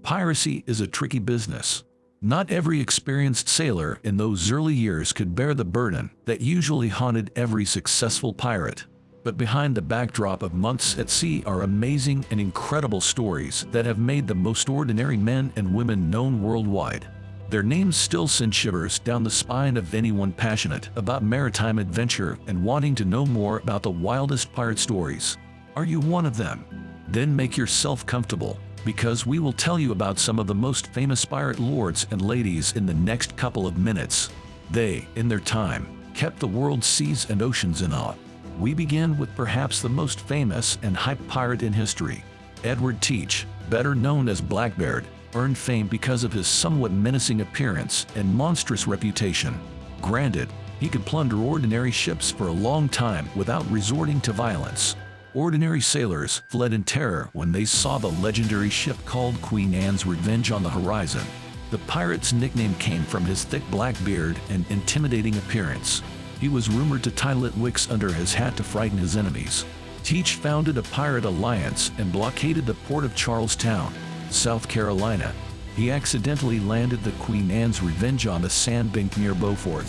Piracy is a tricky business. Not every experienced sailor in those early years could bear the burden that usually haunted every successful pirate. But behind the backdrop of months at sea are amazing and incredible stories that have made the most ordinary men and women known worldwide. Their names still send shivers down the spine of anyone passionate about maritime adventure and wanting to know more about the wildest pirate stories. Are you one of them? Then make yourself comfortable, because we will tell you about some of the most famous pirate lords and ladies in the next couple of minutes. They, in their time, kept the world's seas and oceans in awe. We begin with perhaps the most famous and hyped pirate in history. Edward Teach, better known as Blackbeard, earned fame because of his somewhat menacing appearance and monstrous reputation. Granted, he could plunder ordinary ships for a long time without resorting to violence. Ordinary sailors fled in terror when they saw the legendary ship called Queen Anne's Revenge on the horizon. The pirate's nickname came from his thick black beard and intimidating appearance. He was rumored to tie lit wicks under his hat to frighten his enemies. Teach founded a pirate alliance and blockaded the port of Charlestown, South Carolina. He accidentally landed the Queen Anne's Revenge on a sandbank near Beaufort.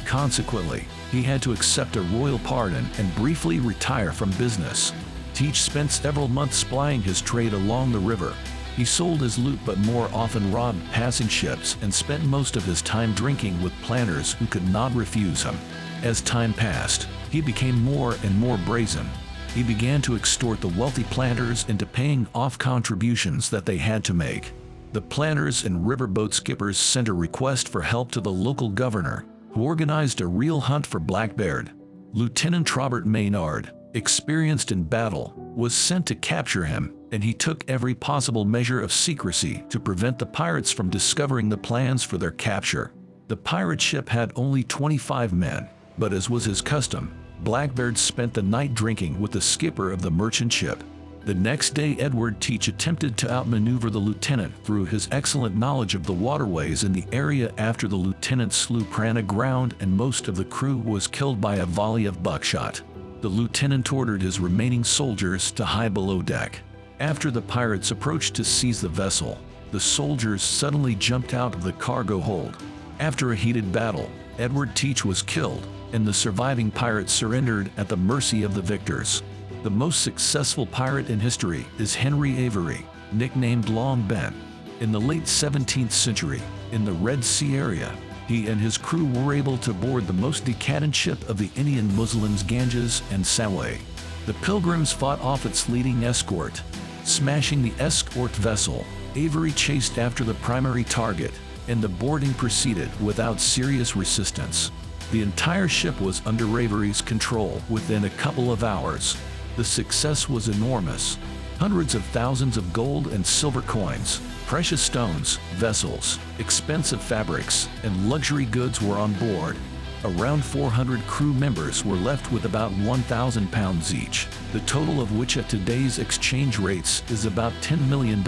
Consequently, he had to accept a royal pardon and briefly retire from business. Teach spent several months plying his trade along the river. He sold his loot but more often robbed passing ships and spent most of his time drinking with planters who could not refuse him. As time passed, he became more and more brazen. He began to extort the wealthy planters into paying off contributions that they had to make. The planters and riverboat skippers sent a request for help to the local governor, who organized a real hunt for Blackbeard. Lieutenant Robert Maynard, experienced in battle, was sent to capture him, and he took every possible measure of secrecy to prevent the pirates from discovering the plans for their capture. The pirate ship had only 25 men, but as was his custom, Blackbeard spent the night drinking with the skipper of the merchant ship. The next day, Edward Teach attempted to outmaneuver the lieutenant through his excellent knowledge of the waterways in the area. After the lieutenant's sloop ran aground and most of the crew was killed by a volley of buckshot, the lieutenant ordered his remaining soldiers to hide below deck. After the pirates approached to seize the vessel, the soldiers suddenly jumped out of the cargo hold. After a heated battle, Edward Teach was killed, and the surviving pirates surrendered at the mercy of the victors. The most successful pirate in history is Henry Avery, nicknamed Long Ben. In the late 17th century, in the Red Sea area, he and his crew were able to board the most decadent ship of the Indian Muslims, Ganges and Sawai. The Pilgrims fought off its leading escort. Smashing the escort vessel, Avery chased after the primary target, and the boarding proceeded without serious resistance. The entire ship was under Avery's control within a couple of hours. The success was enormous. Hundreds of thousands of gold and silver coins, precious stones, vessels, expensive fabrics, and luxury goods were on board. Around 400 crew members were left with about £1,000 each, the total of which at today's exchange rates is about $10 million.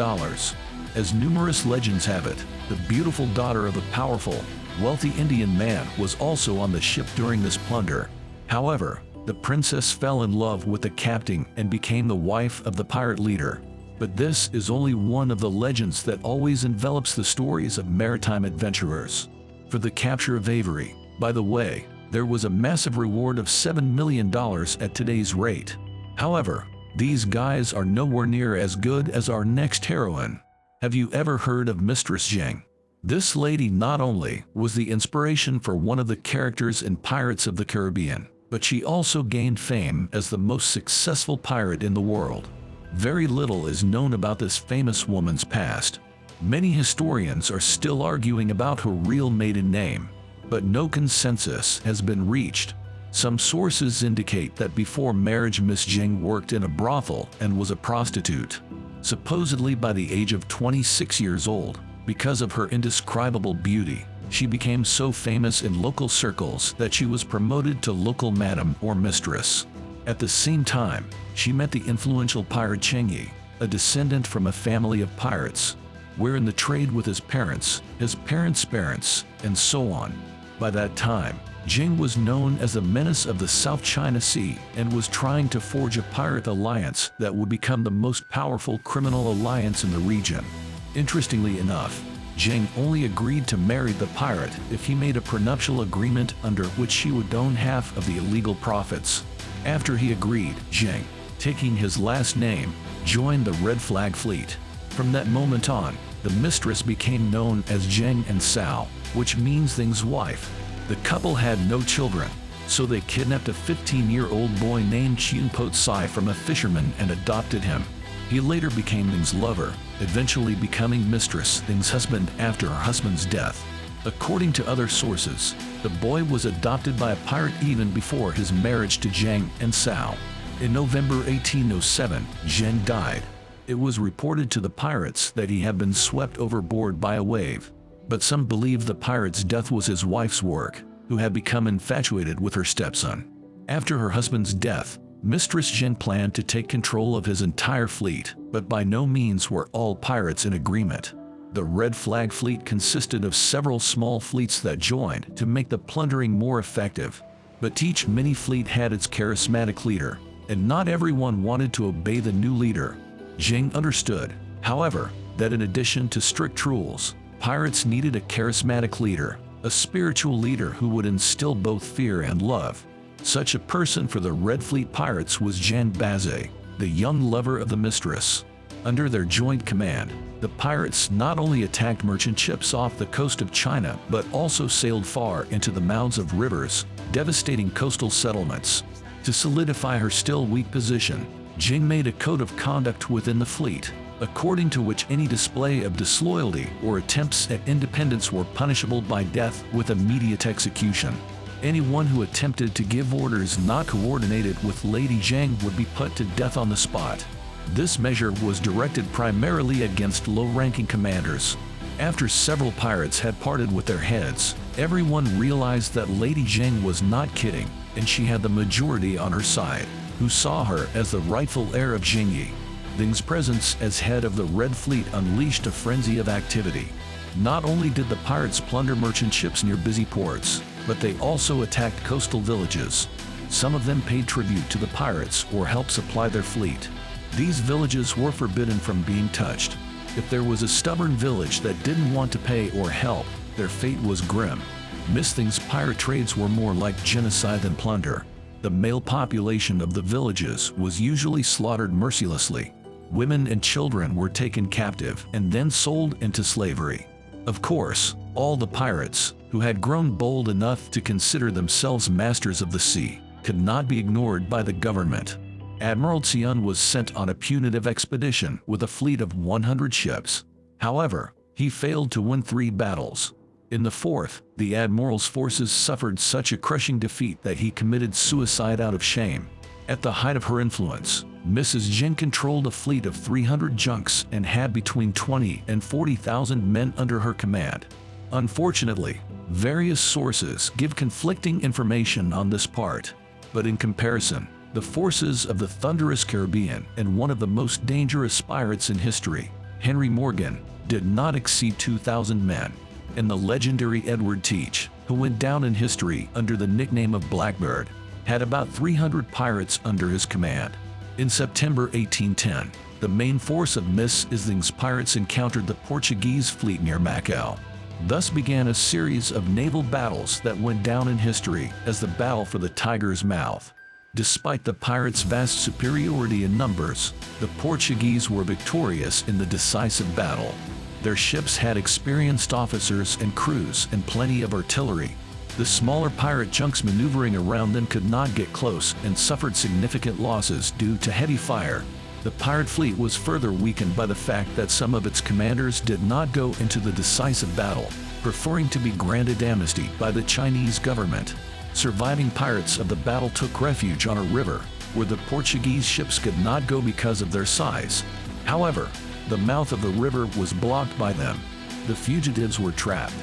As numerous legends have it, the beautiful daughter of a powerful, wealthy Indian man was also on the ship during this plunder. However, the princess fell in love with the captain and became the wife of the pirate leader. But this is only one of the legends that always envelops the stories of maritime adventurers. For the capture of Avery, by the way, there was a massive reward of $7 million at today's rate. However, these guys are nowhere near as good as our next heroine. Have you ever heard of Mistress Jing? This lady not only was the inspiration for one of the characters in Pirates of the Caribbean, but she also gained fame as the most successful pirate in the world. Very little is known about this famous woman's past. Many historians are still arguing about her real maiden name, but no consensus has been reached. Some sources indicate that before marriage Miss Jing worked in a brothel and was a prostitute, supposedly by the age of 26 years old. Because of her indescribable beauty, she became so famous in local circles that she was promoted to local madam or mistress. At the same time, she met the influential pirate Cheng Yi, a descendant from a family of pirates, were in the trade with his parents' parents, and so on. By that time, Jing was known as the menace of the South China Sea and was trying to forge a pirate alliance that would become the most powerful criminal alliance in the region. Interestingly enough, Zheng only agreed to marry the pirate if he made a prenuptial agreement under which she would own half of the illegal profits. After he agreed, Zheng, taking his last name, joined the Red Flag Fleet. From that moment on, the mistress became known as Zheng and Sao, which means Thing's wife. The couple had no children, so they kidnapped a 15-year-old boy named Chunpo Tsai from a fisherman and adopted him. He later became Thing's lover, eventually becoming Mistress Thing's husband after her husband's death. According to other sources, the boy was adopted by a pirate even before his marriage to Zheng and Sao. In November 1807, Zheng died. It was reported to the pirates that he had been swept overboard by a wave, but some believe the pirate's death was his wife's work, who had become infatuated with her stepson. After her husband's death, Mistress Zheng planned to take control of his entire fleet, but by no means were all pirates in agreement. The Red Flag Fleet consisted of several small fleets that joined to make the plundering more effective, but each mini-fleet had its charismatic leader, and not everyone wanted to obey the new leader. Zheng understood, however, that in addition to strict rules, pirates needed a charismatic leader, a spiritual leader who would instill both fear and love. Such a person for the Red Fleet pirates was Jan Bazay, the young lover of the mistress. Under their joint command, the pirates not only attacked merchant ships off the coast of China but also sailed far into the mouths of rivers, devastating coastal settlements. To solidify her still weak position, Zheng made a code of conduct within the fleet, according to which any display of disloyalty or attempts at independence were punishable by death with immediate execution. Anyone who attempted to give orders not coordinated with Lady Zheng would be put to death on the spot. This measure was directed primarily against low-ranking commanders. After several pirates had parted with their heads, everyone realized that Lady Zheng was not kidding, and she had the majority on her side, who saw her as the rightful heir of Jingyi. Thing's presence as head of the Red Fleet unleashed a frenzy of activity. Not only did the pirates plunder merchant ships near busy ports, but they also attacked coastal villages. Some of them paid tribute to the pirates or helped supply their fleet. These villages were forbidden from being touched. If there was a stubborn village that didn't want to pay or help, their fate was grim. Miss Thing's pirate trades were more like genocide than plunder. The male population of the villages was usually slaughtered mercilessly. Women and children were taken captive and then sold into slavery. Of course, all the pirates, who had grown bold enough to consider themselves masters of the sea, could not be ignored by the government. Admiral Xian was sent on a punitive expedition with a fleet of 100 ships. However, he failed to win 3 battles. In the 4th, the admiral's forces suffered such a crushing defeat that he committed suicide out of shame. At the height of her influence, Mrs. Zheng controlled a fleet of 300 junks and had between 20 and 40,000 men under her command. Unfortunately, various sources give conflicting information on this part, but in comparison, the forces of the thunderous Caribbean and one of the most dangerous pirates in history, Henry Morgan, did not exceed 2,000 men. And the legendary Edward Teach, who went down in history under the nickname of Blackbeard, had about 300 pirates under his command. In September 1810, the main force of Miss Thing's pirates encountered the Portuguese fleet near Macau. Thus began a series of naval battles that went down in history as the Battle for the Tiger's Mouth. Despite the pirates' vast superiority in numbers, the Portuguese were victorious in the decisive battle. Their ships had experienced officers and crews and plenty of artillery. The smaller pirate junks maneuvering around them could not get close and suffered significant losses due to heavy fire. The pirate fleet was further weakened by the fact that some of its commanders did not go into the decisive battle, preferring to be granted amnesty by the Chinese government. Surviving pirates of the battle took refuge on a river, where the Portuguese ships could not go because of their size. However, the mouth of the river was blocked by them. The fugitives were trapped.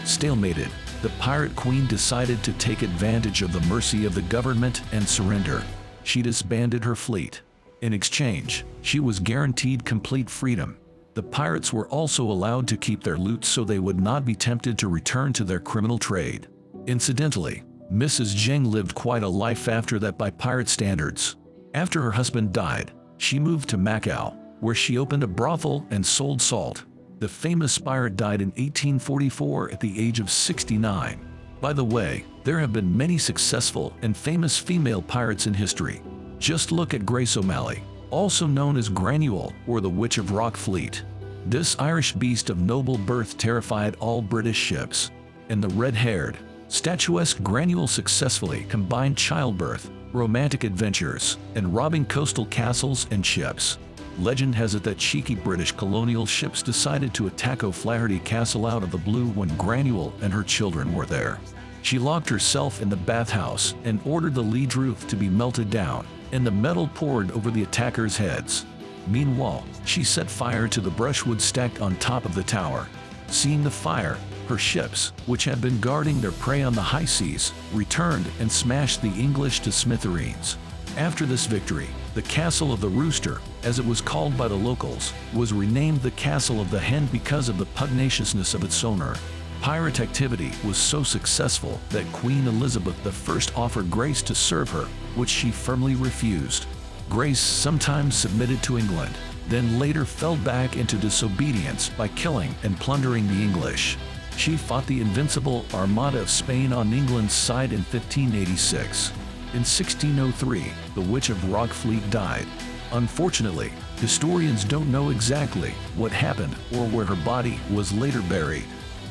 Stalemated, the pirate queen decided to take advantage of the mercy of the government and surrender. She disbanded her fleet. In exchange, she was guaranteed complete freedom. The pirates were also allowed to keep their loot so they would not be tempted to return to their criminal trade. Incidentally, Mrs. Zheng lived quite a life after that by pirate standards. After her husband died, she moved to Macau, where she opened a brothel and sold salt. The famous pirate died in 1844 at the age of 69. By the way, there have been many successful and famous female pirates in history. Just look at Grace O'Malley, also known as Granule or the Witch of Rock Fleet. This Irish beast of noble birth terrified all British ships, and the red-haired, statuesque Granule successfully combined childbirth, romantic adventures, and robbing coastal castles and ships. Legend has it that cheeky British colonial ships decided to attack O'Flaherty Castle out of the blue when Granule and her children were there. She locked herself in the bathhouse and ordered the lead roof to be melted down, and the metal poured over the attackers' heads. Meanwhile, she set fire to the brushwood stacked on top of the tower. Seeing the fire, her ships, which had been guarding their prey on the high seas, returned and smashed the English to smithereens. After this victory, the Castle of the Rooster, as it was called by the locals, was renamed the Castle of the Hen because of the pugnaciousness of its owner. Pirate activity was so successful that Queen Elizabeth I offered Grace to serve her, which she firmly refused. Grace sometimes submitted to England, then later fell back into disobedience by killing and plundering the English. She fought the invincible Armada of Spain on England's side in 1586. In 1603, the Witch of Rock Fleet died. Unfortunately, historians don't know exactly what happened or where her body was later buried.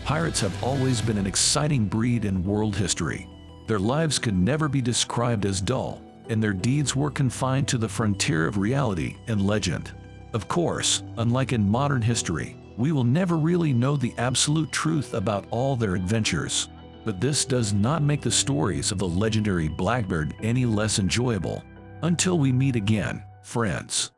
Pirates have always been an exciting breed in world history. Their lives could never be described as dull, and their deeds were confined to the frontier of reality and legend. Of course, unlike in modern history, we will never really know the absolute truth about all their adventures. But this does not make the stories of the legendary Blackbeard any less enjoyable. Until we meet again, friends.